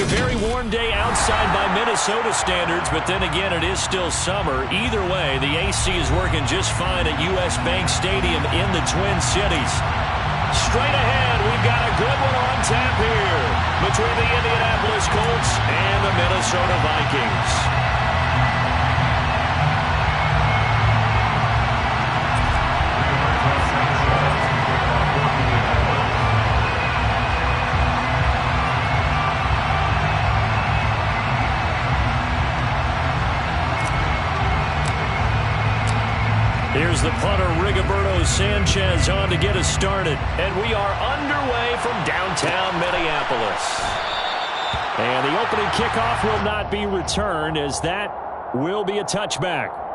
very warm day outside by Minnesota standards, but then again, it is still summer. Either way, the AC is working just fine at U.S. Bank Stadium in the Twin Cities. Straight ahead, we've got a good one on tap here between the Indianapolis Colts and the Minnesota Vikings. Here's the punter, Rigoberto Sanchez, on to get us started. And we are underway from downtown Minneapolis. And the opening kickoff will not be returned, as that will be a touchback.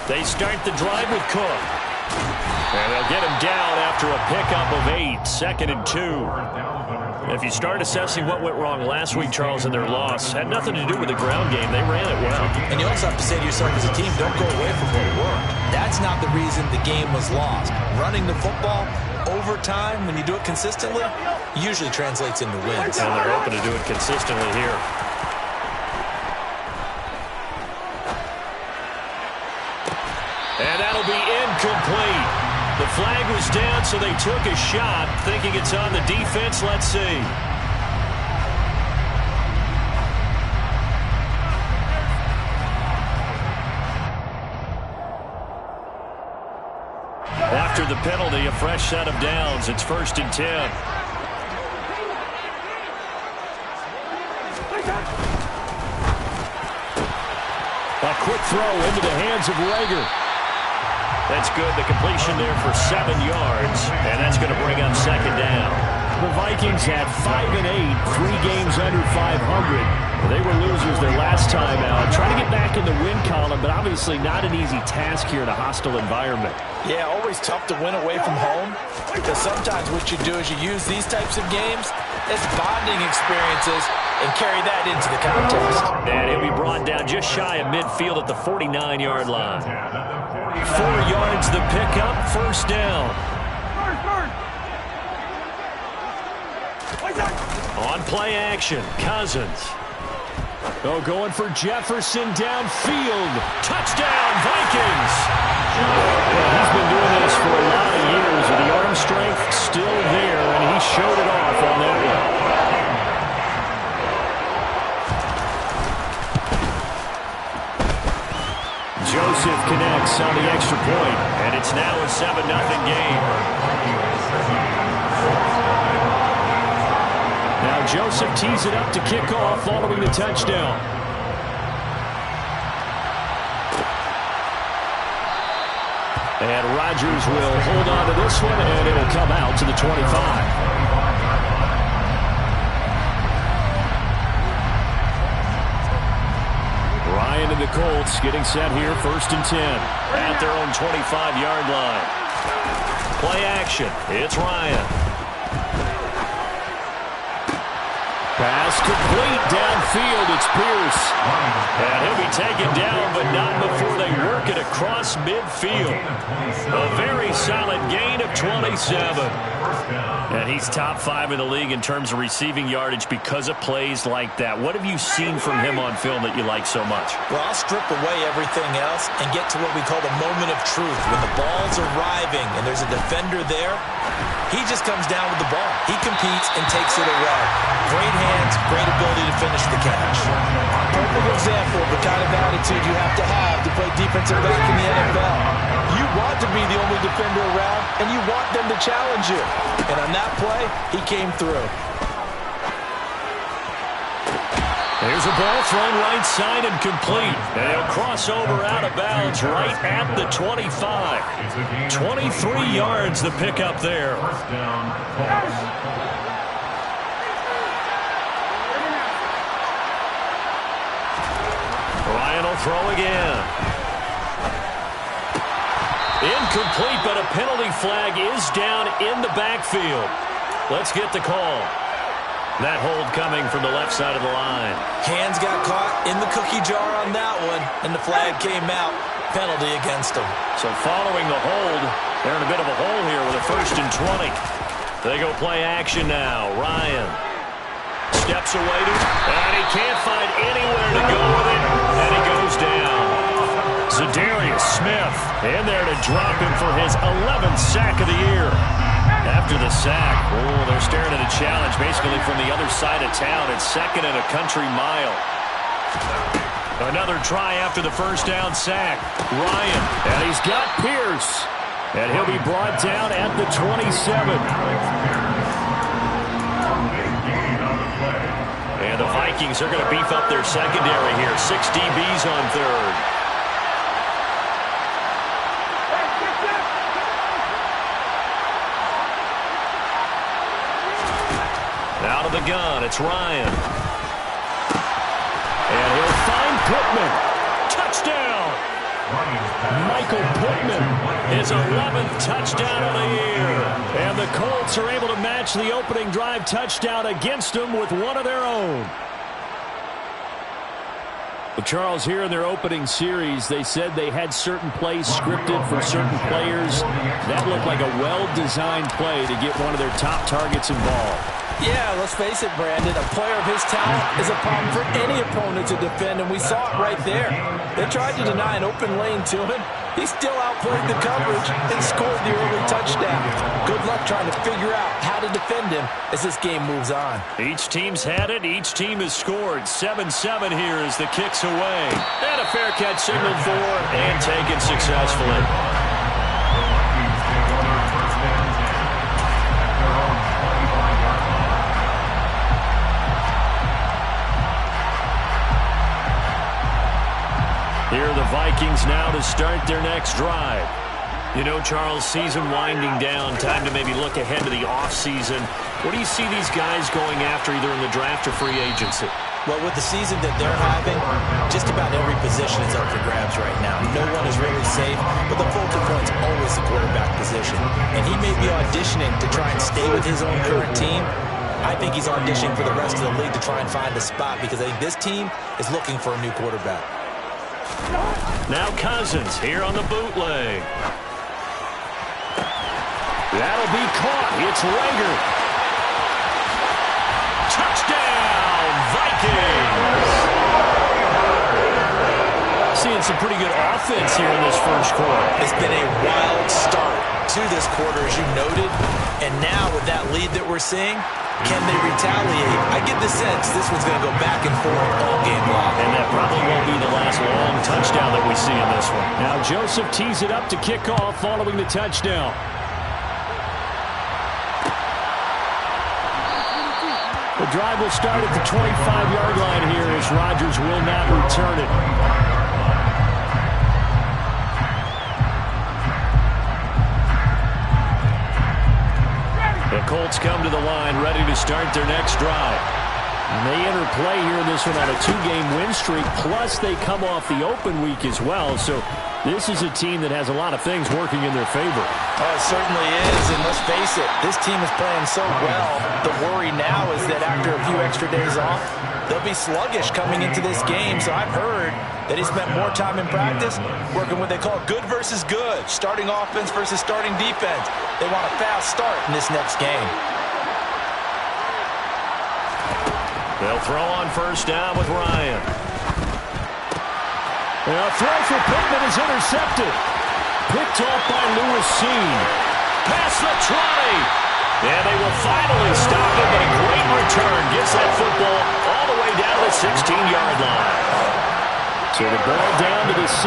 They start the drive with Cook. And they'll get him down after a pickup of 8, 2nd and 2. If you start assessing what went wrong last week, Charles, in their loss, had nothing to do with the ground game. They ran it well. And you also have to say to yourself as a team, don't go away from what worked. That's not the reason the game was lost. Running the football over time, when you do it consistently, usually translates into wins. And they're hoping to do it consistently here. And that'll be incomplete. The flag was down, so they took a shot, thinking it's on the defense. Let's see. After the penalty, a fresh set of downs. It's 1st and 10. A quick throw into the hands of Rager. That's good. The completion there for 7 yards, and that's going to bring up 2nd down. The Vikings at 5-8, 3 games under 500. They were losers their last time out. Trying to get back in the win column, but obviously not an easy task here in a hostile environment. Yeah, always tough to win away from home, because sometimes what you do is you use these types of games as bonding experiences and carry that into the contest. And he'll be brought down just shy of midfield at the 49-yard line. 4 yards the pickup, 1st down. On play action, Cousins. Oh, going for Jefferson downfield. Touchdown, Vikings! Well, he's been doing this for a lot of years, with the arm strength still there, and he showed it off on that one. Joseph connects on the extra point, and it's now a 7-0 game. Now Joseph tees it up to kick off following the touchdown. And Rodgers will hold on to this one, and it'll come out to the 25. Ryan and the Colts getting set here, 1st and 10 at their own 25-yard line. Play action. It's Ryan. Pass complete downfield. It's Pierce. And he'll be taken down, but not before they work it across midfield. A very solid gain of 27. And he's top 5 in the league in terms of receiving yardage because of plays like that. What have you seen from him on film that you like so much? Well, I'll strip away everything else and get to what we call the moment of truth. When the ball's arriving and there's a defender there, he just comes down with the ball. He competes and takes it away. Great hands, great ability to finish the catch. Perfect example of the kind of attitude you have to play defensive back in the NFL. You want to be the only defender around, and you want them to challenge you. And on that play, he came through. There's a ball thrown right side and complete. And he'll cross over out of bounds right at the 25. 23 yards the pickup there. Ryan will throw again. Incomplete, but a penalty flag is down in the backfield. Let's get the call. That hold coming from the left side of the line. Hands got caught in the cookie jar on that one, and the flag came out. Penalty against them. So following the hold, they're in a bit of a hole here with a 1st and 20. They go play action now. Ryan steps away, and he can't find anywhere to go with it, and he goes down. Za'Darius Smith in there to drop him for his 11th sack of the year. After the sack, they're staring at a challenge basically from the other side of town. It's 2nd and a country mile. Another try after the first down sack. Ryan, and he's got Pierce. And he'll be brought down at the 27. And the Vikings are going to beef up their secondary here. 6 DBs on 3rd. Out of the gun, it's Ryan. And he'll find Pittman. Touchdown! Michael Pittman, his 11th touchdown of the year. And the Colts are able to match the opening drive touchdown against them with one of their own. Well, Charles, here in their opening series, they said they had certain plays scripted for certain players. That looked like a well-designed play to get one of their top targets involved. Yeah, let's face it, Brandon. A player of his talent is a problem for any opponent to defend, and we saw it right there. They tried to deny an open lane to him. He still outplayed the coverage and scored the early touchdown. Good luck trying to figure out how to defend him as this game moves on. Each team's had it. Each team has scored. 7-7 here as the kick's away. And a fair catch signaled for and taken successfully. Here are the Vikings now to start their next drive. You know, Charles, season winding down, time to maybe look ahead to the offseason. What do you see these guys going after either in the draft or free agency? Well, with the season that they're having, just about every position is up for grabs right now. No one is really safe, but the focal point's always the quarterback position. And he may be auditioning to try and stay with his own current team. I think he's auditioning for the rest of the league to try and find a spot because I think this team is looking for a new quarterback. Now Cousins here on the bootleg. That'll be caught. It's Rager. Touchdown, Vikings! Seeing some pretty good offense here in this first quarter. It's been a wild start to this quarter, as you noted. And now with that lead that we're seeing, can they retaliate? I get the sense this one's going to go back and forth all game long. And that probably won't be the last long touchdown that we see in this one. Now Joseph tees it up to kick off following the touchdown. The drive will start at the 25-yard line here as Rodgers will not return it. The Colts come to the line ready to start their next drive. And they enter play here in this one on a 2-game win streak, plus they come off the open week as well. So this is a team that has a lot of things working in their favor. Oh, it certainly is, and let's face it, this team is playing so well. The worry now is that after a few extra days off, they'll be sluggish coming into this game. So I've heard that he spent more time in practice working what they call good versus good, starting offense versus starting defense. They want a fast start in this next game. They'll throw on first down with Ryan. And a throw for Pittman is intercepted. Picked off by Lewis Cine. Past the 20. And they will finally stop him, but a great return gets that football all the way down to the 16-yard line. So the ball down to the 16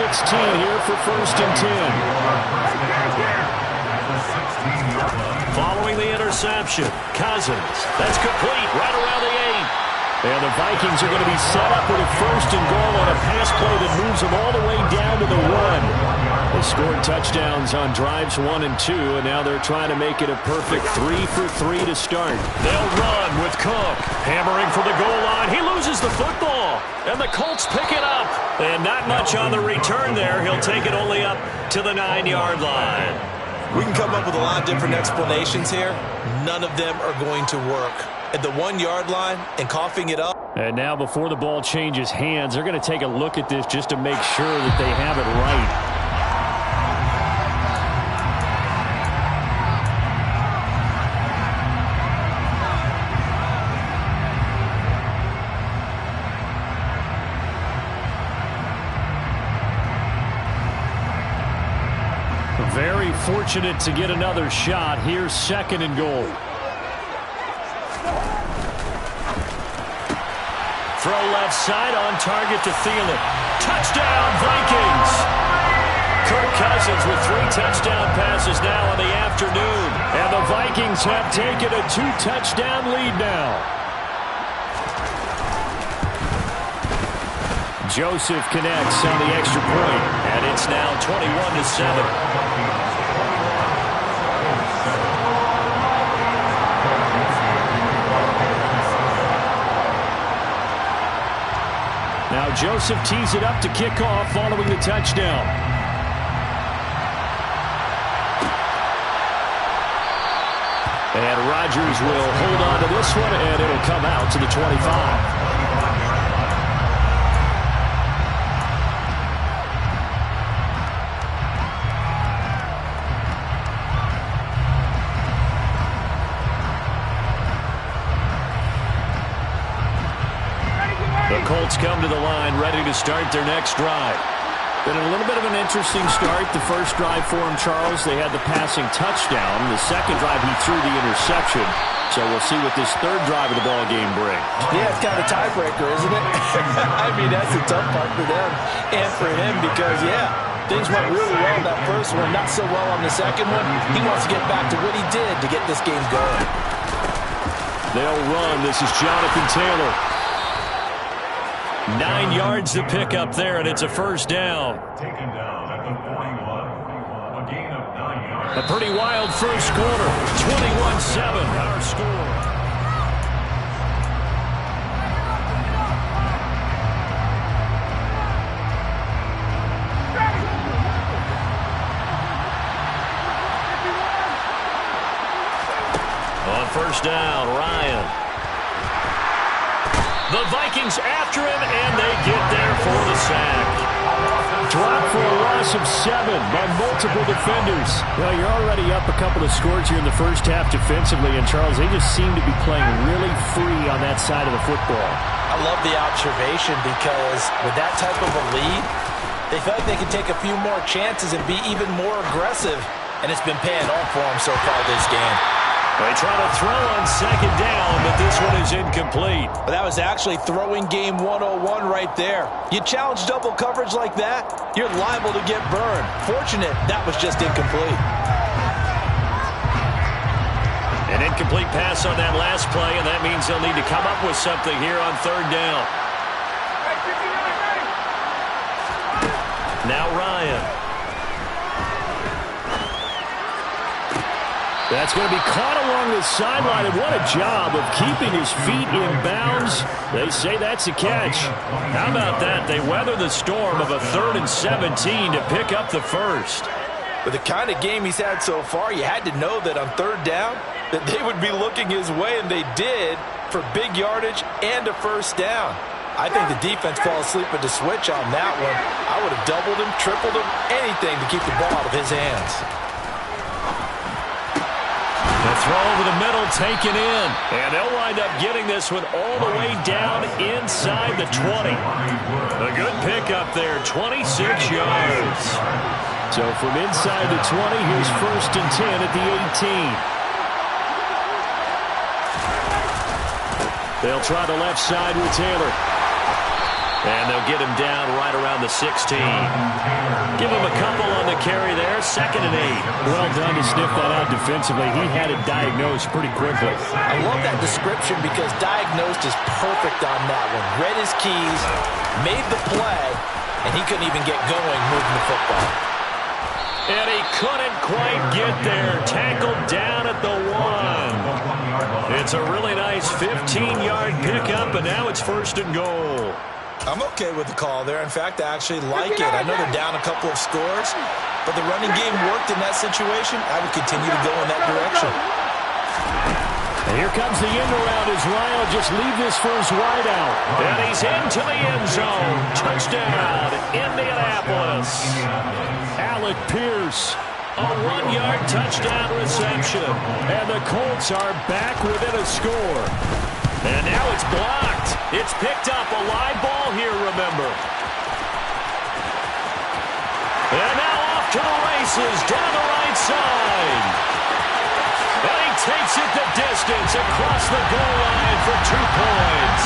here for 1st and 10. Following the interception, Cousins. That's complete right around the 8. And the Vikings are going to be set up with a 1st and goal on a pass play that moves them all the way down to the 1. They scored touchdowns on drives 1 and 2, and now they're trying to make it a perfect 3 for 3 to start. They'll run with Cook. Hammering for the goal line. He loses the football. and the Colts pick it up. And not much on the return there. He'll take it only up to the 9-yard line. We can come up with a lot of different explanations here. None of them are going to work. At the 1-yard line and coughing it up. And now before the ball changes hands, they're going to take a look at this just to make sure that they have it right. Very fortunate to get another shot. Here's 2nd and goal. Throw left side on target to Thielen. Touchdown, Vikings! Kirk Cousins with 3 touchdown passes now in the afternoon. And the Vikings have taken a 2-touchdown lead now. Joseph connects on the extra point, and it's now 21-7. Now Joseph tees it up to kick off following the touchdown. And Rodgers will hold on to this one, and it'll come out to the 25. Colts come to the line, ready to start their next drive. Been a little bit of an interesting start. The first drive for him, Charles, they had the passing touchdown. The second drive, he threw the interception. So we'll see what this third drive of the ball game brings. Yeah, it's kind of a tiebreaker, isn't it? I mean, that's the tough part for them and for him because, yeah, things went really well in that first one, not so well on the second one. He wants to get back to what he did to get this game going. They'll run. This is Jonathan Taylor. 9 yards to pick up there, and it's a first down. Taken down at the 41. A gain of 9 yards. A pretty wild first quarter. 21-7, our score. On first down, Ryan. The Vikings after him, and they get there for the sack. Dropped for a loss of 7 by multiple defenders. Well, you're already up a couple of scores here in the first half defensively, and Charles, they just seem to be playing really free on that side of the football. I love the observation because with that type of a lead, they feel like they can take a few more chances and be even more aggressive, and it's been paying off for them so far this game. They try to throw on second down, but this one is incomplete. That was actually throwing game 101 right there. You challenge double coverage like that, you're liable to get burned. Fortunate, that was just incomplete. An incomplete pass on that last play, and that means they'll need to come up with something here on third down. Now Ryan. That's going to be caught along the sideline, and what a job of keeping his feet in bounds. They say that's a catch. How about that? They weather the storm of a 3rd and 17 to pick up the first. With the kind of game he's had so far, you had to know that on third down that they would be looking his way, and they did for big yardage and a first down. I think the defense fell asleep at the switch on that one. I would have doubled him, tripled him, anything to keep the ball out of his hands. The throw over the middle taken in. And they'll wind up getting this one all the way down inside the 20. A good pickup there, 26 yards. So from inside the 20, here's 1st and 10 at the 18. They'll try the left side with Taylor. And they'll get him down right around the 16. Give him a couple on the carry there. 2nd and 8. Well done to sniff that out defensively. He had it diagnosed pretty quickly. I love that description because diagnosed is perfect on that one. Read his keys, made the play, and he couldn't even get going moving the football. And he couldn't quite get there. Tackled down at the 1. It's a really nice 15-yard pickup, and now it's 1st and goal. I'm okay with the call there. In fact, I actually like it. I know they're down a couple of scores, but the running game worked in that situation. I would continue to go in that direction. And here comes the end around as Ryan will just leave this for his wide out. And he's into the end zone. Touchdown, Indianapolis. Alec Pierce, a 1-yard touchdown reception. And the Colts are back within a score. And now it's blocked. It's picked up. A live ball here, remember. And now off to the races down the right side. And he takes it the distance across the goal line for 2 points.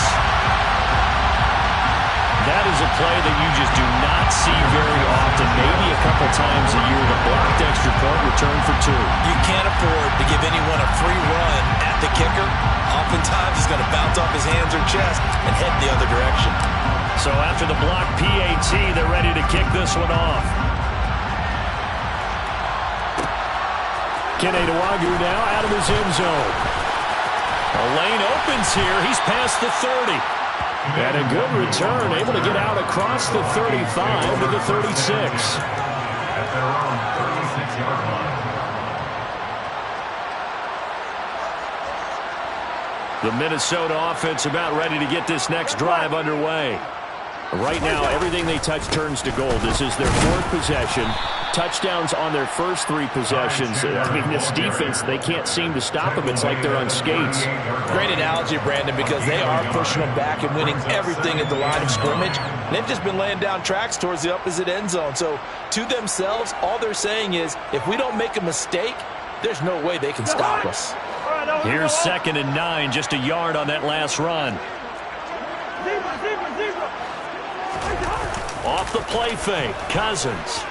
That is a play that you just do not see very often. Maybe a couple times a year, the blocked extra point return for 2. You can't afford to give anyone a free run at the kicker. Oftentimes, he's going to bounce off his hands or chest and head the other direction. So after the block PAT, they're ready to kick this one off. Kene Nwangwu now out of his end zone. A lane opens here. He's past the 30. And a good return, able to get out across the 35 to the 36. At their own 36-yard line. The Minnesota offense about ready to get this next drive underway. Right now, everything they touch turns to gold. This is their 4th possession. Touchdowns on their first 3 possessions. I mean, this defense, they can't seem to stop them. It's like they're on skates. Great analogy, Brandon, because they are pushing them back and winning everything at the line of scrimmage. They've just been laying down tracks towards the opposite end zone. So to themselves, all they're saying is, if we don't make a mistake, there's no way they can stop us. Here's 2nd and 9, just a yard on that last run. Off the play fake, Cousins.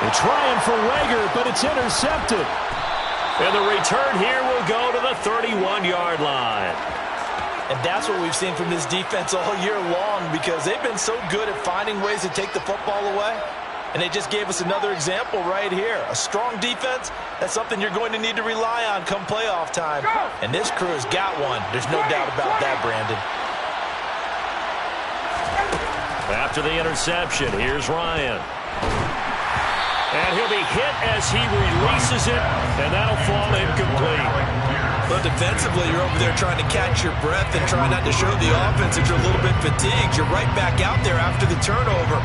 They're trying for Reagor, but it's intercepted. And the return here will go to the 31-yard line. And that's what we've seen from this defense all year long, because they've been so good at finding ways to take the football away. And they just gave us another example right here. A strong defense, that's something you're going to need to rely on come playoff time. And this crew has got one. There's no doubt about that, Brandon. After the interception, here's Ryan. And he'll be hit as he releases it, and that'll fall incomplete. But defensively, you're over there trying to catch your breath and try not to show the offense that you're a little bit fatigued. You're right back out there after the turnover.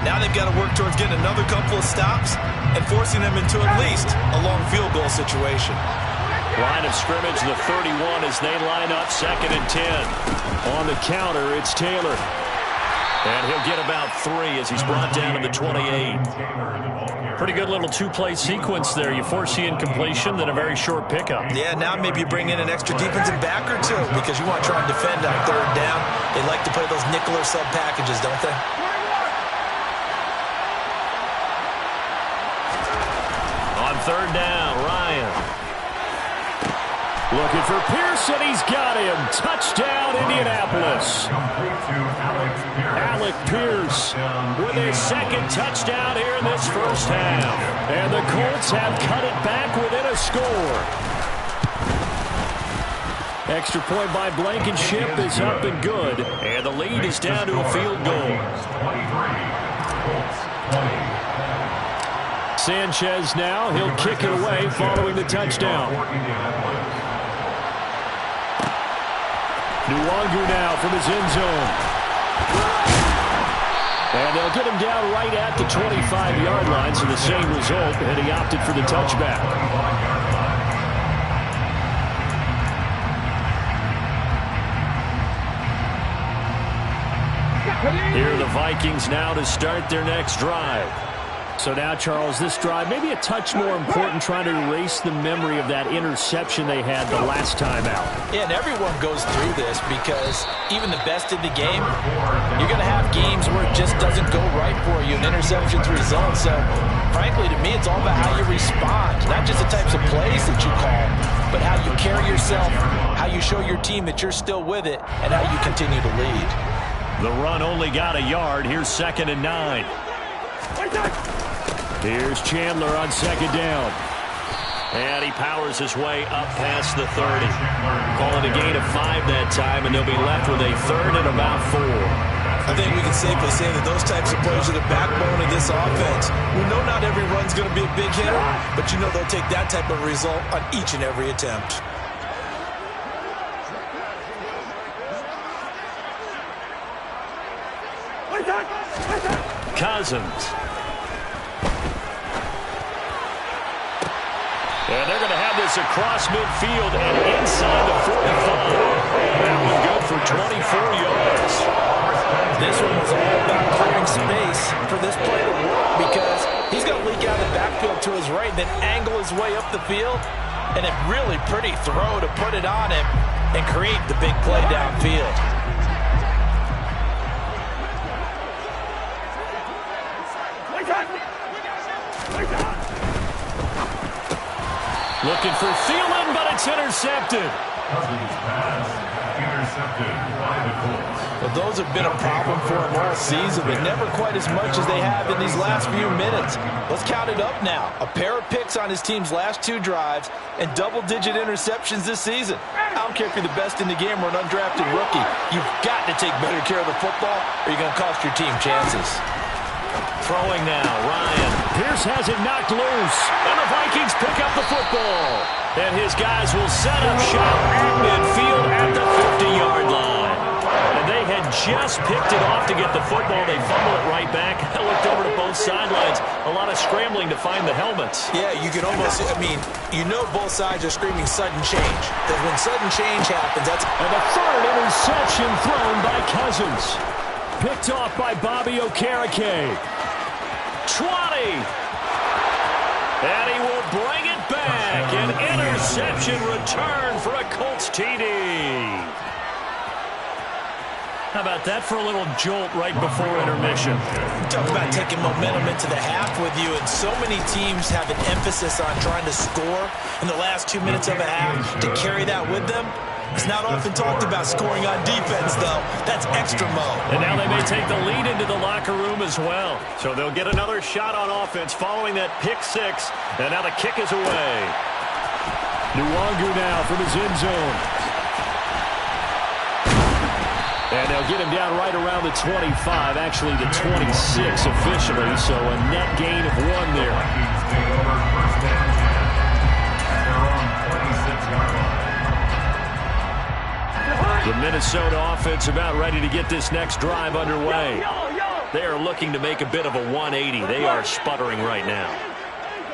Now they've got to work towards getting another couple of stops and forcing them into at least a long field goal situation. Line of scrimmage, the 31 as they line up 2nd and 10. On the counter, it's Taylor. And he'll get about 3 as he's brought down to the 28. Pretty good little 2-play sequence there. You force the incompletion, then a very short pickup. Yeah, now maybe you bring in an extra defensive back or 2 because you want to try and defend on 3rd down. They like to play those nickel or sub packages, don't they? On 3rd down, Ryan. Looking for Pearson. He's got him. Touchdown, Indianapolis. Alec Pierce with his 2nd touchdown here in this first half. And the Colts have cut it back within a score. Extra point by Blankenship is up and good. And the lead is down to a field goal. Sanchez now. He'll kick it away following the touchdown. Nwangwu now from his end zone. And they'll get him down right at the 25-yard line, so the same result, and he opted for the touchback. Here are the Vikings now to start their next drive. So now, Charles, this drive maybe a touch more important, trying to erase the memory of that interception they had the last time out. Yeah, and everyone goes through this because even the best in the game, you're going to have games where it just doesn't go right for you, and interceptions result. So, frankly, to me, it's all about how you respond, not just the types of plays that you call, but how you carry yourself, how you show your team that you're still with it, and how you continue to lead. The run only got a yard. Here's 2nd and 9. Here's Chandler on 2nd down. And he powers his way up past the 30. Call it a gain of 5 that time, and they'll be left with a 3rd and about 4. I think we can safely say that those types of plays are the backbone of this offense. We know not every run's going to be a big hitter, but you know they'll take that type of result on each and every attempt. Cousins. And they're going to have this across midfield and inside the 45. That one good for 24 yards. This one was all about clearing space for this play to work because he's going to leak out of the backfield to his right and then angle his way up the field. And a really pretty throw to put it on him and create the big play downfield. Looking for Thielen, but it's intercepted. Well, those have been a problem for him all season, but never quite as much as they have in these last few minutes. Let's count it up now. A pair of picks on his team's last 2 drives and double-digit interceptions this season. I don't care if you're the best in the game or an undrafted rookie. You've got to take better care of the football or you're going to cost your team chances. Throwing now, Ryan. Pierce has it knocked loose, and the Vikings pick up the football. And his guys will set up shop at midfield at the 50-yard line. And they had just picked it off to get the football. They fumble it right back. I looked over to both sidelines. A lot of scrambling to find the helmets. Yeah, you can almost, you know both sides are screaming sudden change. Because when sudden change happens, that's... And the 3rd interception thrown by Cousins. Picked off by Bobby Okereke. 20. And he will bring it back. An interception return for a Colts TD. How about that for a little jolt right before intermission? Talk about taking momentum into the half with you, and so many teams have an emphasis on trying to score in the last 2 minutes of a half to carry that with them. It's not often talked about scoring on defense, though. That's extra mode. And now they may take the lead into the locker room as well. So they'll get another shot on offense following that pick 6. And now the kick is away. Nwangu now from his end zone. And they'll get him down right around the 25, actually the 26 officially. So a net gain of 1 there. The Minnesota offense about ready to get this next drive underway. They are looking to make a bit of a 180. They are sputtering right now.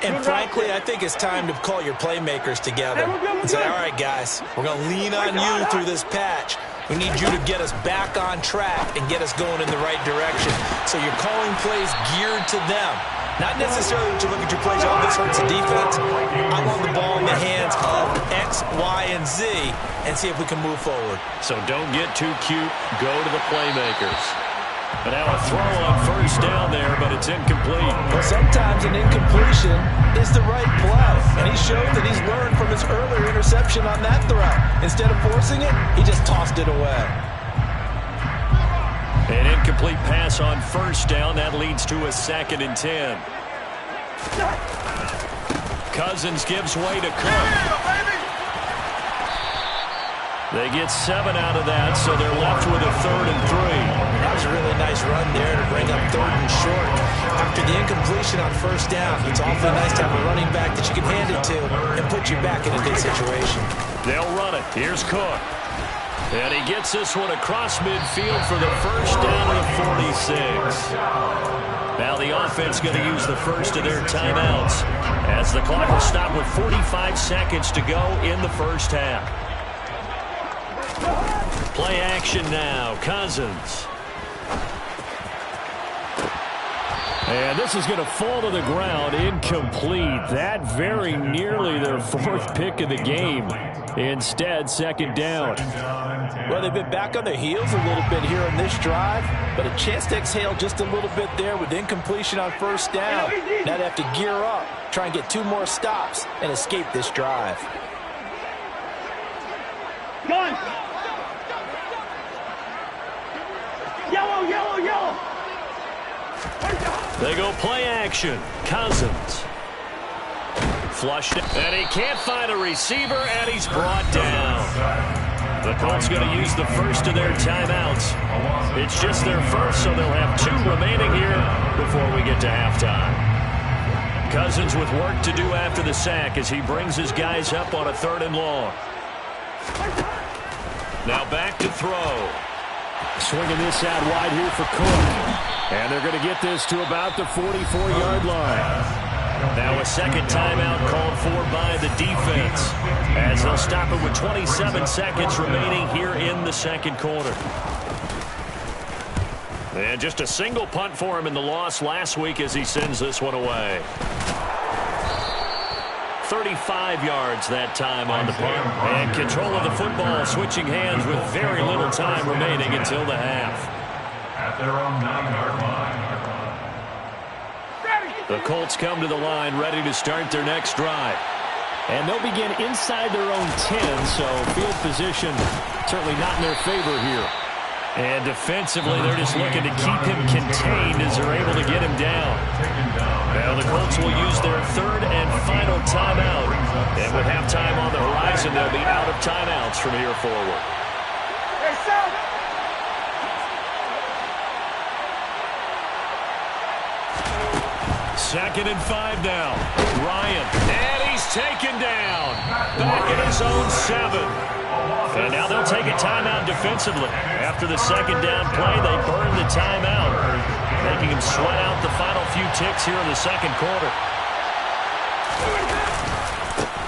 And frankly, I think it's time to call your playmakers together and say, all right, guys, we're going to lean on you through this patch. We need you to get us back on track and get us going in the right direction. So you're calling plays geared to them. Not necessarily to look at your plays, oh, this hurts the defense. I want the ball in the hands of X, Y, and Z and see if we can move forward. So don't get too cute. Go to the playmakers. But now a throw on 1st down there, but it's incomplete. Well, sometimes an incompletion is the right play. And he showed that he's learned from his earlier interception on that throw. Instead of forcing it, he just tossed it away. An incomplete pass on 1st down. That leads to a 2nd and 10. Cousins gives way to Cook. They get 7 out of that, so they're left with a 3rd and 3. That was a really nice run there to bring up 3rd and short. After the incompletion on 1st down, it's awfully nice to have a running back that you can hand it to and put you back in a good situation. They'll run it. Here's Cook. And he gets this one across midfield for the 1st down of the 46. Now the offense going to use the first of their timeouts as the clock will stop with 45 seconds to go in the 1st half. Play action now. Cousins. And this is going to fall to the ground. Incomplete. That very nearly their 4th pick of the game. Instead, 2nd down. Well, they've been back on their heels a little bit here on this drive, but a chance to exhale just a little bit there with incompletion on 1st down. Now they have to gear up, try and get 2 more stops, and escape this drive. Gun! Yellow, yellow, yellow! They go play action. Cousins. flushed. And he can't find a receiver, and he's brought down. The Colts going to use the first of their timeouts. It's just their first, so they'll have 2 remaining here before we get to halftime. Cousins with work to do after the sack as he brings his guys up on a 3rd and long. Now back to throw. Swinging this out wide here for Cook. And they're going to get this to about the 44-yard line. Now a second timeout called for by the defense as they'll stop it with 27 seconds remaining here in the second quarter. And just a single punt for him in the loss last week as he sends this one away. 35 yards that time on the punt. And control of the football switching hands with very little time remaining until the half. At their own 9-yard line. The Colts come to the line ready to start their next drive. And they'll begin inside their own 10, so field position certainly not in their favor here. And defensively, they're just looking to keep him contained as they're able to get him down. Now the Colts will use their 3rd and final timeout. And with halftime on the horizon, they'll be out of timeouts from here forward. Hey, son! 2nd and 5 now. Ryan, and he's taken down. Back in his own 7. And now they'll take a timeout defensively. After the second down play, they burn the timeout, making him sweat out the final few ticks here in the second quarter.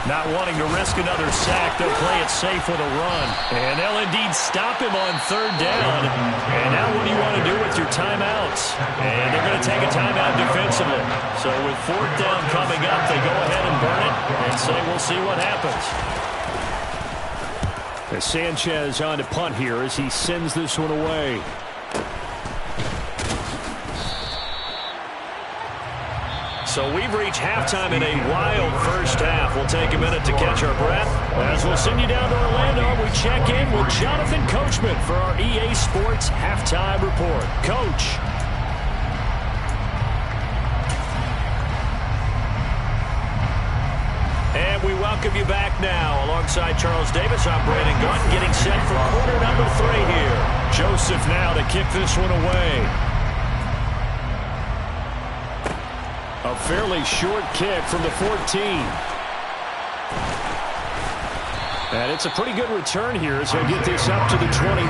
Not wanting to risk another sack, they'll play it safe with a run. And they'll indeed stop him on 3rd down. And now what do you want to do with your timeouts? And they're going to take a timeout defensively. So with 4th down coming up, they go ahead and burn it and say we'll see what happens. As Sanchez on to punt here as he sends this one away. So we've reached halftime in a wild first half. We'll take a minute to catch our breath as we'll send you down to Orlando. We check in with Jonathan Coachman for our EA Sports Halftime Report. Coach. And we welcome you back now. Alongside Charles Davis, I'm Brandon Gaudin getting set for quarter number 3 here. Joseph now to kick this one away. A fairly short kick from the 14. And it's a pretty good return here as he'll get this up to the 29.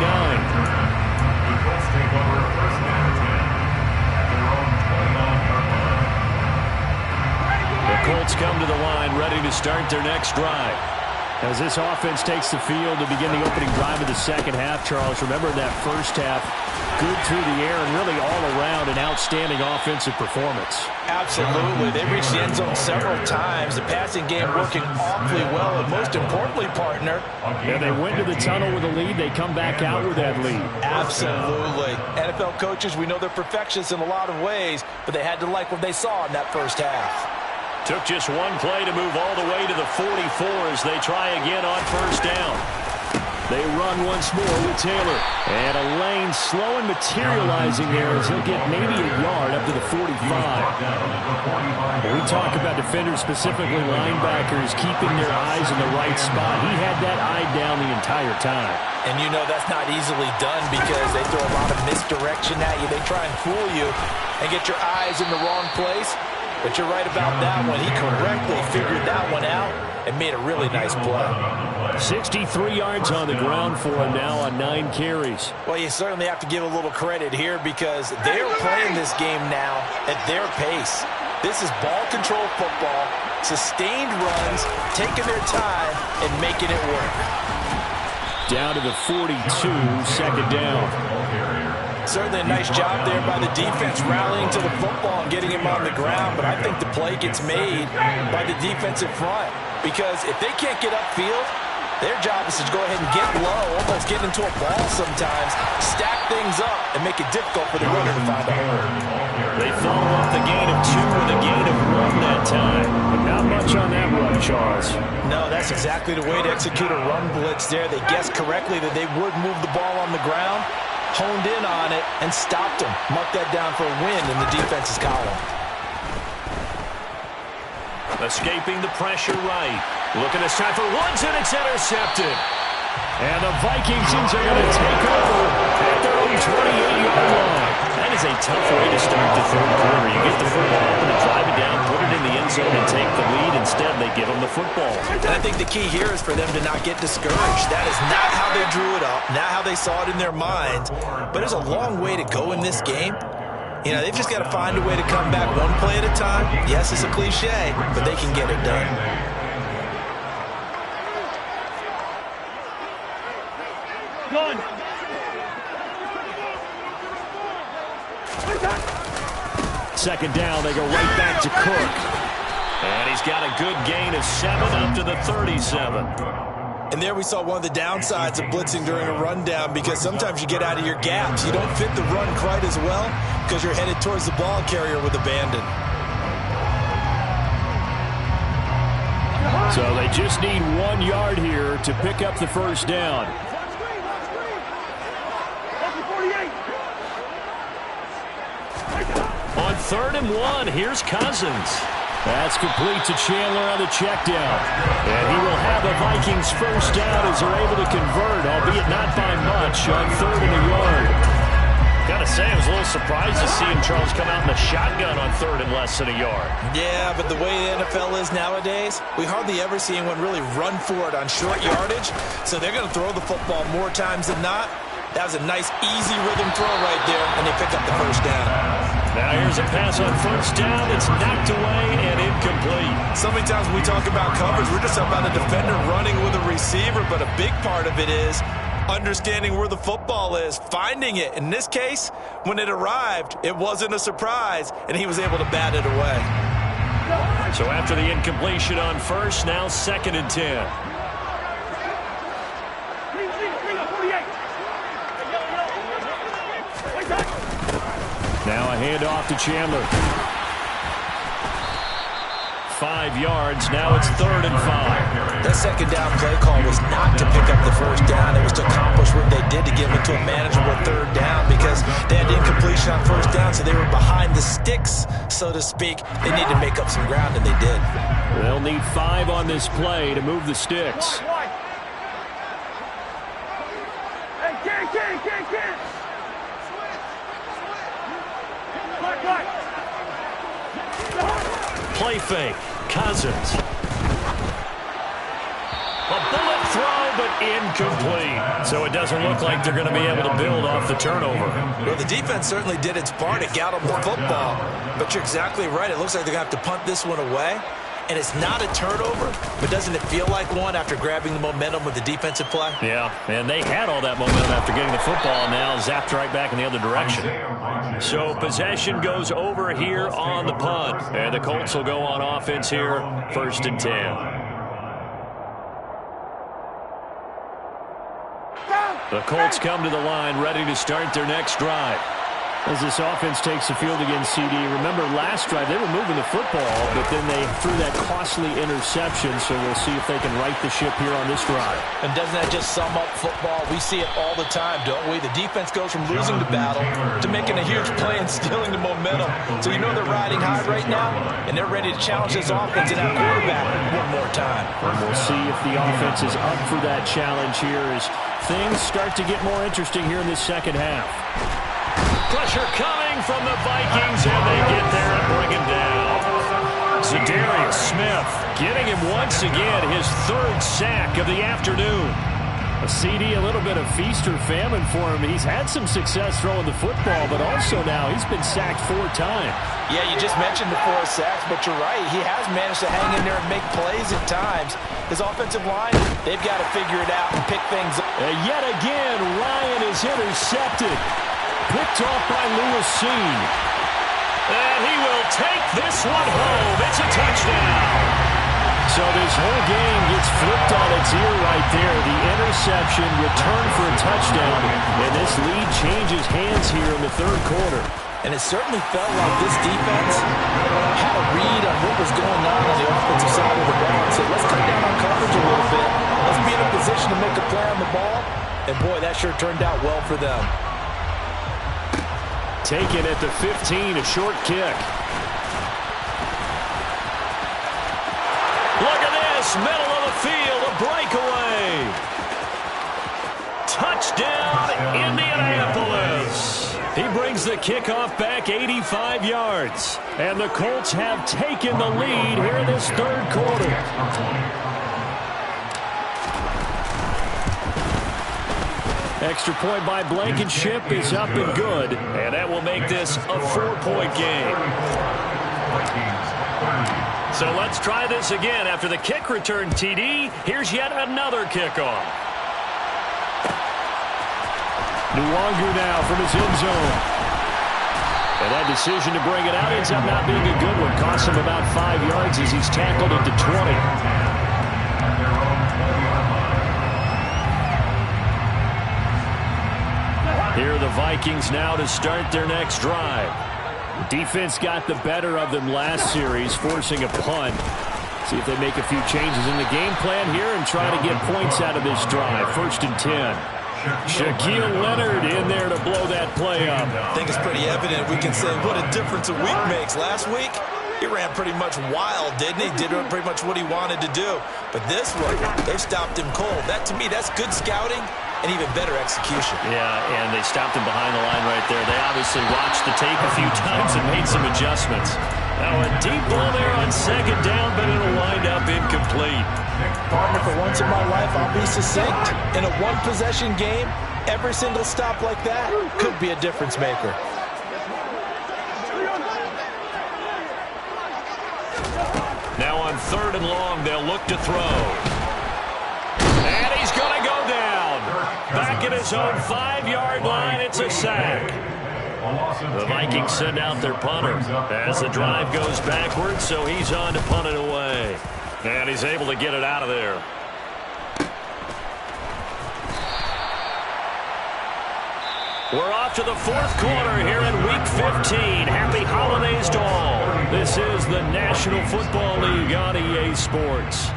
The Colts come to the line ready to start their next drive. As this offense takes the field to begin the opening drive of the second half, Charles, remember that first half, good through the air and really all around an outstanding offensive performance. Absolutely. They reached the end zone several times. The passing game working awfully well, and most importantly, partner. Yeah, they went to the tunnel with a lead. They come back out with that lead. Absolutely. NFL coaches, we know they're perfectionists in a lot of ways, but they had to like what they saw in that first half. Took just one play to move all the way to the 44 as they try again on first down. They run once more with Taylor. And a lane slow and materializing there as he'll get maybe a yard up to the 45. When we talk about defenders, specifically linebackers, keeping their eyes in the right spot. He had that eye down the entire time. And you know that's not easily done because they throw a lot of misdirection at you. They try and fool you and get your eyes in the wrong place. But you're right about that one. He correctly figured that one out and made a really nice play. 63 yards on the ground for him now on 9 carries. Well, you certainly have to give a little credit here because they're playing this game now at their pace. This is ball control football, sustained runs, taking their time, and making it work. Down to the 42, second down. Certainly a nice job there by the defense rallying to the football and getting him on the ground, but I think the play gets made by the defensive front because if they can't get upfield, their job is to go ahead and get low, almost get into a ball sometimes, stack things up, and make it difficult for the runner to find a hole. They follow up the gain of 2 with a gain of 1 that time. But not much on that run, Charles. No, that's exactly the way to execute a run blitz there. They guessed correctly that they would move the ball on the ground, honed in on it, and stopped him. Mark that down for a win in the defense's column. Escaping the pressure right. Looking this time for Woods, and it's intercepted. And the Vikings are going to take over at their own 28-yard line. That is a tough way to start the third quarter. You get the football up and drive it down, put it in the end zone, and take the lead. Instead, they give them the football. And I think the key here is for them to not get discouraged. That is not how they drew it up, not how they saw it in their minds. But there's a long way to go in this game. You know, they've just got to find a way to come back one play at a time. Yes, it's a cliche, but they can get it done. Second down, they go right back to Cook. And he's got a good gain of 7 up to the 37. And there we saw one of the downsides of blitzing during a rundown, because sometimes you get out of your gaps. You don't fit the run quite as well because you're headed towards the ball carrier with abandon. So they just need 1 yard here to pick up the first down. On 3rd and 1, here's Cousins. That's complete to Chandler on the check down. And he will have a Vikings first down as they're able to convert, albeit not by much, on 3rd and a yard. Gotta say, I was a little surprised to see him, Charles, come out in the shotgun on 3rd and less than a yard. Yeah, but the way the NFL is nowadays, we hardly ever see anyone really run for it on short yardage. So they're going to throw the football more times than not. That was a nice, easy rhythm throw right there, and they pick up the first down. Now here's a pass on first down. It's knocked away and incomplete. So many times when we talk about coverage, we're just about a defender running with a receiver, but a big part of it is understanding where the football is, finding it. In this case, when it arrived, it wasn't a surprise, and he was able to bat it away. So after the incompletion on first, now 2nd and 10. Now a handoff to Chandler. 5 yards. Now it's 3rd and 5. That second down play call was not to pick up the first down. It was to accomplish what they did to get into a manageable 3rd down, because they had incompletion on first down, so they were behind the sticks, so to speak. They needed to make up some ground, and they did. They'll need 5 on this play to move the sticks. Play fake. Cousins. A bullet throw, but incomplete. So it doesn't look like they're going to be able to build off the turnover. Well, the defense certainly did its part to get them the football. But you're exactly right. It looks like they're going to have to punt this one away. And it's not a turnover, but doesn't it feel like one after grabbing the momentum with the defensive play? Yeah, and they had all that momentum after getting the football, now zapped right back in the other direction. So possession goes over here on the punt. And the Colts will go on offense here, 1st and 10. The Colts come to the line, ready to start their next drive. As this offense takes the field against CD, remember last drive they were moving the football, but then they threw that costly interception, so we'll see if they can right the ship here on this drive. And doesn't that just sum up football? We see it all the time, don't we? The defense goes from losing the battle to making a huge play and stealing the momentum. So you know they're riding high right now, and they're ready to challenge this offense and that quarterback one more time. And we'll see if the offense is up for that challenge here as things start to get more interesting here in this second half. Pressure coming from the Vikings, and they get there and bring him down. Za'Darius Smith getting him once again, his 3rd sack of the afternoon. A CD, a little bit of feast or famine for him. He's had some success throwing the football, but also now he's been sacked 4 times. Yeah, you just mentioned the 4 sacks, but you're right. He has managed to hang in there and make plays at times. His offensive line, they've got to figure it out and pick things up. And yet again, Ryan is intercepted. Picked off by Lewis Cine. And he will take this one home. It's a touchdown. So this whole game gets flipped on its ear right there. The interception, return for a touchdown, and this lead changes hands here in the 3rd quarter. And it certainly felt like this defense had a read on what was going on the offensive side of the ball and said, let's cut down on coverage a little bit. Let's be in a position to make a play on the ball. And, boy, that sure turned out well for them. Taken at the 15, a short kick. Across middle of the field, a breakaway. Touchdown, Indianapolis. He brings the kickoff back 85 yards. And the Colts have taken the lead here in this third quarter. Extra point by Blankenship is up and good. And that will make this a 4-point game. So let's try this again. After the kick return TD, here's yet another kickoff. Nwangu now from his end zone. And that decision to bring it out ends up not being a good one. Costs him about 5 yards as he's tackled at the 20. Here are the Vikings now to start their next drive. Defense got the better of them last series, forcing a punt. See if they make a few changes in the game plan here and try to get points out of this drive. 1st and 10. Shaquille Leonard in there to blow that play up. I think it's pretty evident. We can say what a difference a week makes. Last week, he ran pretty much wild, didn't he? Did pretty much what he wanted to do. But this one, they stopped him cold. That, to me, that's good scouting and even better execution. Yeah, and they stopped him behind the line right there. They obviously watched the tape a few times and made some adjustments. Now a deep ball there on 2nd down, but it'll wind up incomplete. Partner, for once in my life, I'll be succinct. In a one-possession game, every single stop like that could be a difference maker. Now on 3rd and long, they'll look to throw. And he's going to go down. Back at his own 5-yard line, it's a sack. The Vikings send out their punter as the drive goes backwards, so he's on to punt it away. And he's able to get it out of there. We're off to the 4th quarter here in Week 15. Happy holidays to all. This is the National Football League on EA Sports.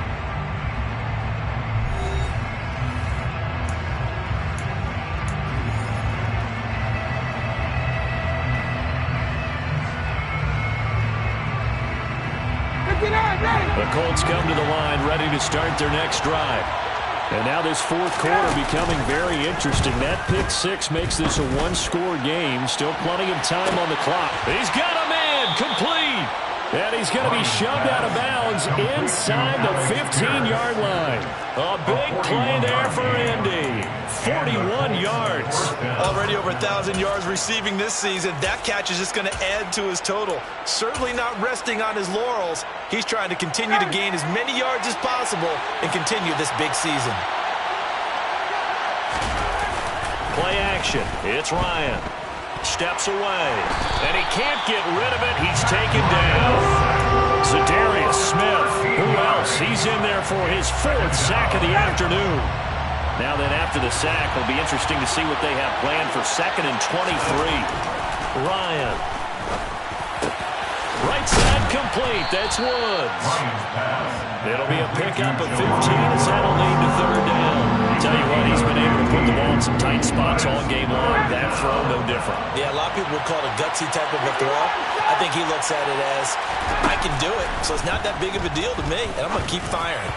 The Colts come to the line ready to start their next drive. And now this 4th quarter becoming very interesting. That pick 6 makes this a 1-score game. Still plenty of time on the clock. He's got a man complete. And he's going to be shoved out of bounds inside the 15-yard line. A big play there for Indy. 41 yards. Already over 1,000 yards receiving this season. That catch is just going to add to his total. Certainly not resting on his laurels. He's trying to continue to gain as many yards as possible and continue this big season. Play action. It's Ryan. Steps away. And he can't get rid of it. He's taken down. Za'Darius Smith. Who else? He's in there for his 4th sack of the afternoon. Now then, after the sack, it'll be interesting to see what they have planned for 2nd and 23. Ryan. Right side complete. That's Woods. It'll be a pickup of 15 as that'll lead to 3rd down. Tell you what, he's been able to put the ball in some tight spots all game long. That throw, no different. Yeah, a lot of people would call it a gutsy type of a throw. I think he looks at it as, I can do it, so it's not that big of a deal to me, and I'm going to keep firing.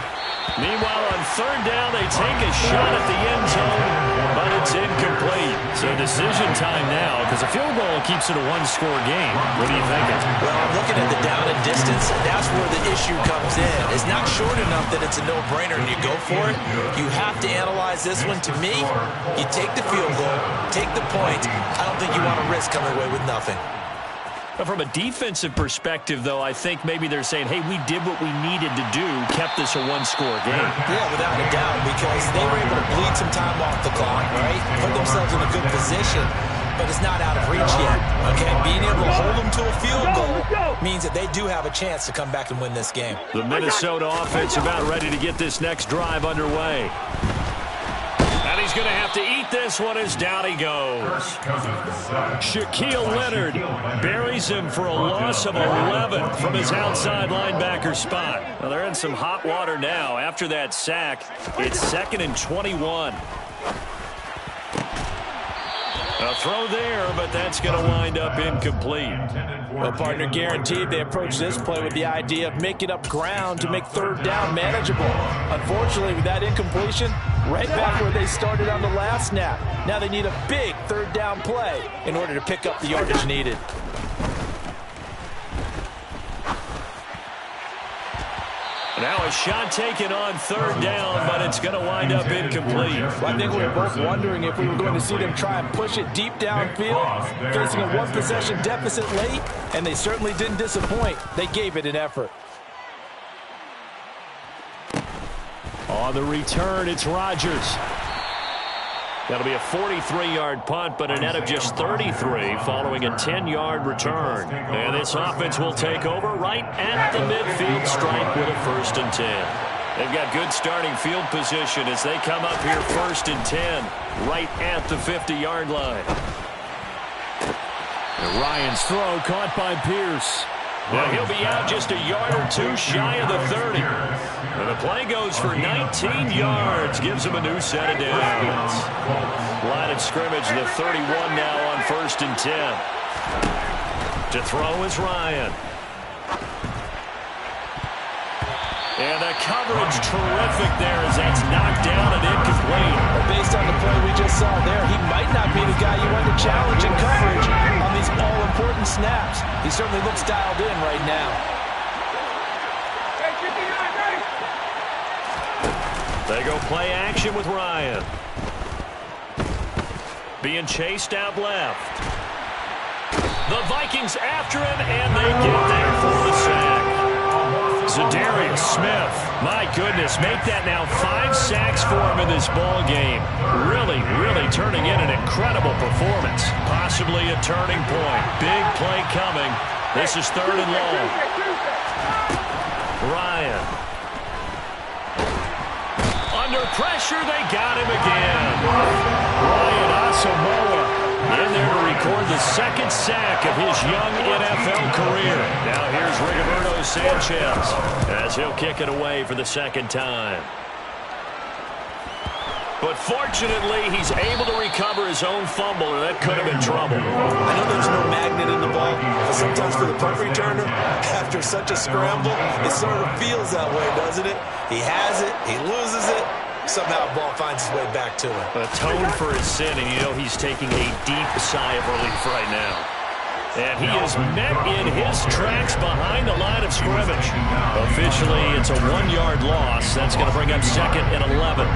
Meanwhile, on 3rd down, they take a shot at the end zone, but it's incomplete. So decision time now, because a field goal keeps it a 1-score game. What are you thinking? Well, I'm looking at the down and distance, and that's where the issue comes in. It's not short enough that it's a no-brainer and you go for it. You have to analyze this one. To me, you take the field goal, take the point. I don't think you want to risk coming away with nothing. From a defensive perspective, though, I think maybe they're saying, hey, we did what we needed to do, kept this a 1-score game. Yeah, without a doubt, because they were able to bleed some time off the clock, right? Put themselves in a good position, but it's not out of reach yet, okay? Being able to hold them to a field goal means that they do have a chance to come back and win this game. The Minnesota offense about ready to get this next drive underway. And he's going to have to eat this one as down he goes. Shaquille Leonard buries him for a loss of 11 from his outside linebacker spot. Well, they're in some hot water now. After that sack, it's 2nd and 21. A throw there, but that's going to wind up incomplete. Well, partner, guaranteed they approach this play with the idea of making up ground to make third down manageable. Unfortunately, with that incompletion, right back where they started on the last snap. Now they need a big third down play in order to pick up the yardage needed. Now a shot taken on third down, but it's going to wind up incomplete. Well, I think we were both wondering if we were going to see them try and push it deep downfield, facing a one-possession deficit late, and they certainly didn't disappoint. They gave it an effort. On the return, it's Rodgers. That'll be a 43-yard punt, but a net of just 33 following a 10-yard return. And this offense will take over right at the midfield stripe with a 1st and 10. They've got good starting field position as they come up here 1st and 10, right at the 50-yard line. And Ryan's throw caught by Pierce. Now he'll be out just a yard or two shy of the 30. And the play goes for 19 yards, gives him a new set of downs. Line of scrimmage, the 31 now on 1st and 10. To throw is Ryan. And the coverage terrific there as that's knocked down and incomplete. Well, based on the play we just saw there, he might not be the guy you want to challenge in coverage on these all-important snaps. He certainly looks dialed in right now. They go play action with Ryan. Being chased out left. The Vikings after him, and they get there for the sack. Za'Darius Smith, my goodness, make that now 5 sacks for him in this ball game. Really turning in an incredible performance. Possibly a turning point. Big play coming. This is 3rd and long. Ryan. Under pressure, they got him again. Ryan Asamoah in there to record the 2nd sack of his young NFL career. Now here's Rigoberto Sanchez as he'll kick it away for the 2nd time. But fortunately, he's able to recover his own fumble, or that could have been trouble. I know there's no magnet in the ball, but sometimes for the punt returner, after such a scramble, it sort of feels that way, doesn't it? He has it, he loses it, somehow the ball finds its way back to him. Atone for his sin, and you know he's taking a deep sigh of relief right now. And he is met in his tracks behind the line of scrimmage. Officially, it's a 1-yard loss. That's going to bring up 2nd and 11.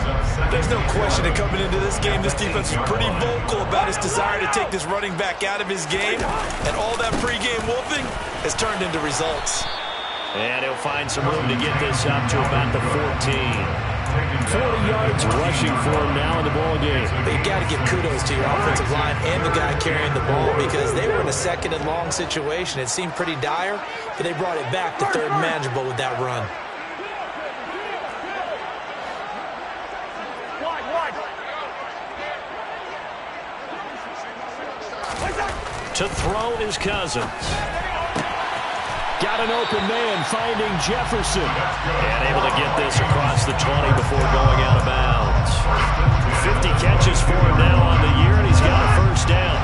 There's no question that coming into this game, this defense was pretty vocal about his desire to take this running back out of his game. And all that pregame wolfing has turned into results. And he'll find some room to get this up to about the 14. 40 yards rushing for him now in the ball game. But you got to give kudos to your offensive line and the guy carrying the ball because they were in a 2nd and long situation. It seemed pretty dire, but they brought it back to 3rd and manageable with that run. To throw is Cousins. Got an open man, finding Jefferson. And able to get this across the 20 before going out of bounds. 50 catches for him now on the year, and he's got a 1st down.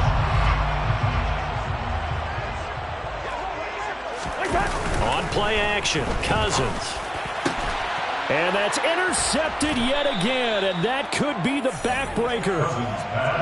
On play action, Cousins. And that's intercepted yet again, and that could be the backbreaker.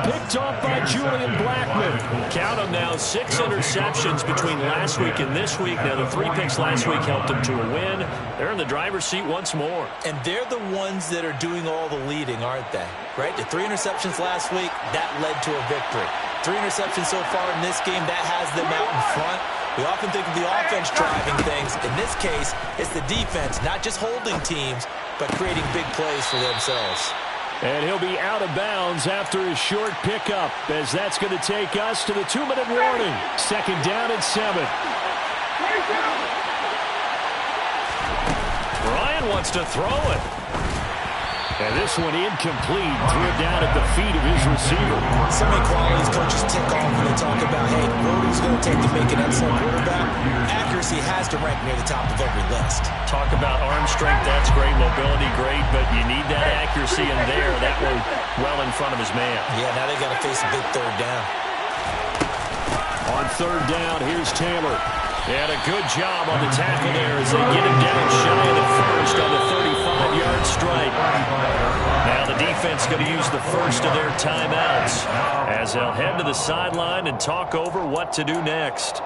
Picked off by Julian Blackmon. Count them now, 6 interceptions between last week and this week. Now, the 3 picks last week helped them to a win. They're in the driver's seat once more. And they're the ones that are doing all the leading, aren't they? Right? The 3 interceptions last week, that led to a victory. 3 interceptions so far in this game, that has them out in front. We often think of the offense driving things. In this case, it's the defense, not just holding teams, but creating big plays for themselves. And he'll be out of bounds after his short pickup, as that's going to take us to the 2-minute warning. 2nd down and 7. Ryan wants to throw it. And this one incomplete. Threw it down at the feet of his receiver. So many qualities coaches tick off when they talk about, hey, what is it going to take to make an excellent quarterback? Accuracy has to rank near the top of every list. Talk about arm strength, that's great. Mobility, great. But you need that accuracy in there. That one well in front of his man. Yeah, now they got to face a big third down. On third down, here's Taylor. And a good job on the tackle there as they get him down shy of the first on the 35-yard strike. Now the defense going to use the first of their timeouts as they'll head to the sideline and talk over what to do next.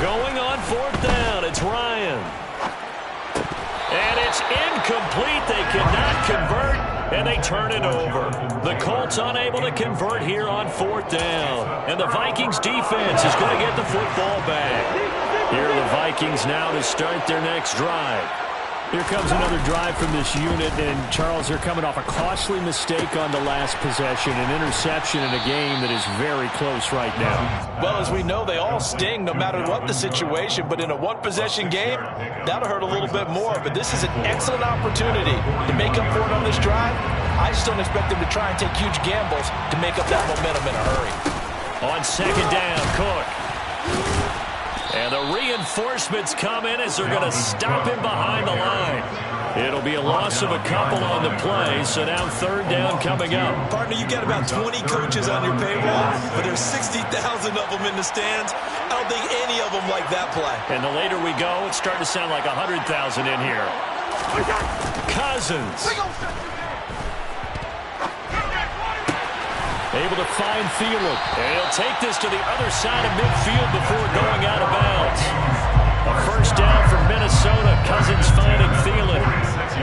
Going on fourth down. It's Ryan. And it's incomplete. They cannot convert, and they turn it over. The Colts unable to convert here on fourth down. And the Vikings defense is going to get the football back. Here are the Vikings now to start their next drive. Here comes another drive from this unit, and Charles, they're coming off a costly mistake on the last possession, an interception in a game that is very close right now. Well, as we know, they all sting no matter what the situation, but in a one-possession game, that'll hurt a little bit more. But this is an excellent opportunity to make up for it on this drive. I just don't expect them to try and take huge gambles to make up that momentum in a hurry. On second down, Cook. And the reinforcements come in as they're going to stop him behind the line. It'll be a loss of a couple on the play, so now third down coming up. Partner, you got about 20 coaches on your payroll, but there's 60,000 of them in the stands. I don't think any of them like that play. And the later we go, it's starting to sound like 100,000 in here. Cousins. Able to find Thielen. And he'll take this to the other side of midfield before going out of bounds. A first down for Minnesota. Cousins finding Thielen.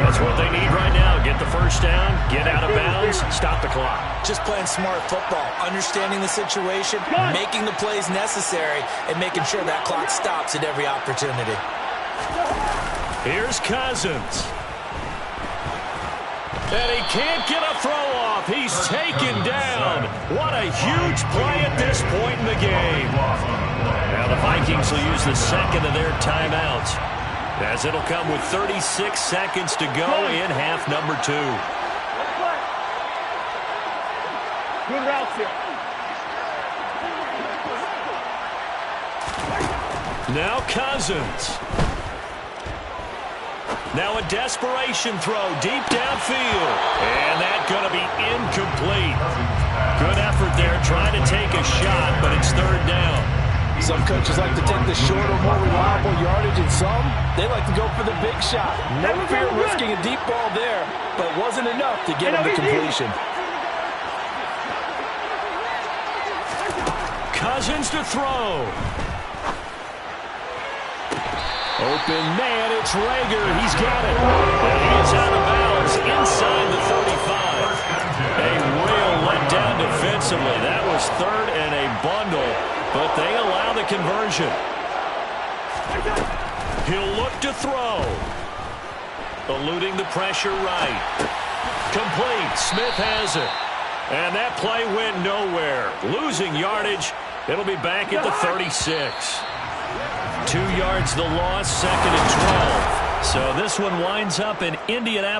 That's what they need right now. Get the first down, get out of bounds, stop the clock. Just playing smart football, understanding the situation, making the plays necessary, and making sure that clock stops at every opportunity. Here's Cousins. And he can't get a throw off. He's taken down. What a huge play at this point in the game. Now the Vikings will use the second of their timeouts, as it'll come with 36 seconds to go in half number 2. Good routes here. Now Cousins. Now a desperation throw deep downfield. And that's going to be incomplete. Good effort there trying to take a shot, but it's third down. Some coaches like to take the shorter, more reliable yardage, and some, they like to go for the big shot. No fear of risking a deep ball there, but it wasn't enough to get him to completion. Cousins to throw. Open man, it's Rager. He's got it. And he's out of bounds inside the 35. A real letdown defensively. That was third and a bundle, but they allow the conversion. He'll look to throw. Eluding the pressure right. Complete. Smith has it. And that play went nowhere. Losing yardage. It'll be back at the 36. 2 yards the loss, second and 12. So this one winds up in Indianapolis.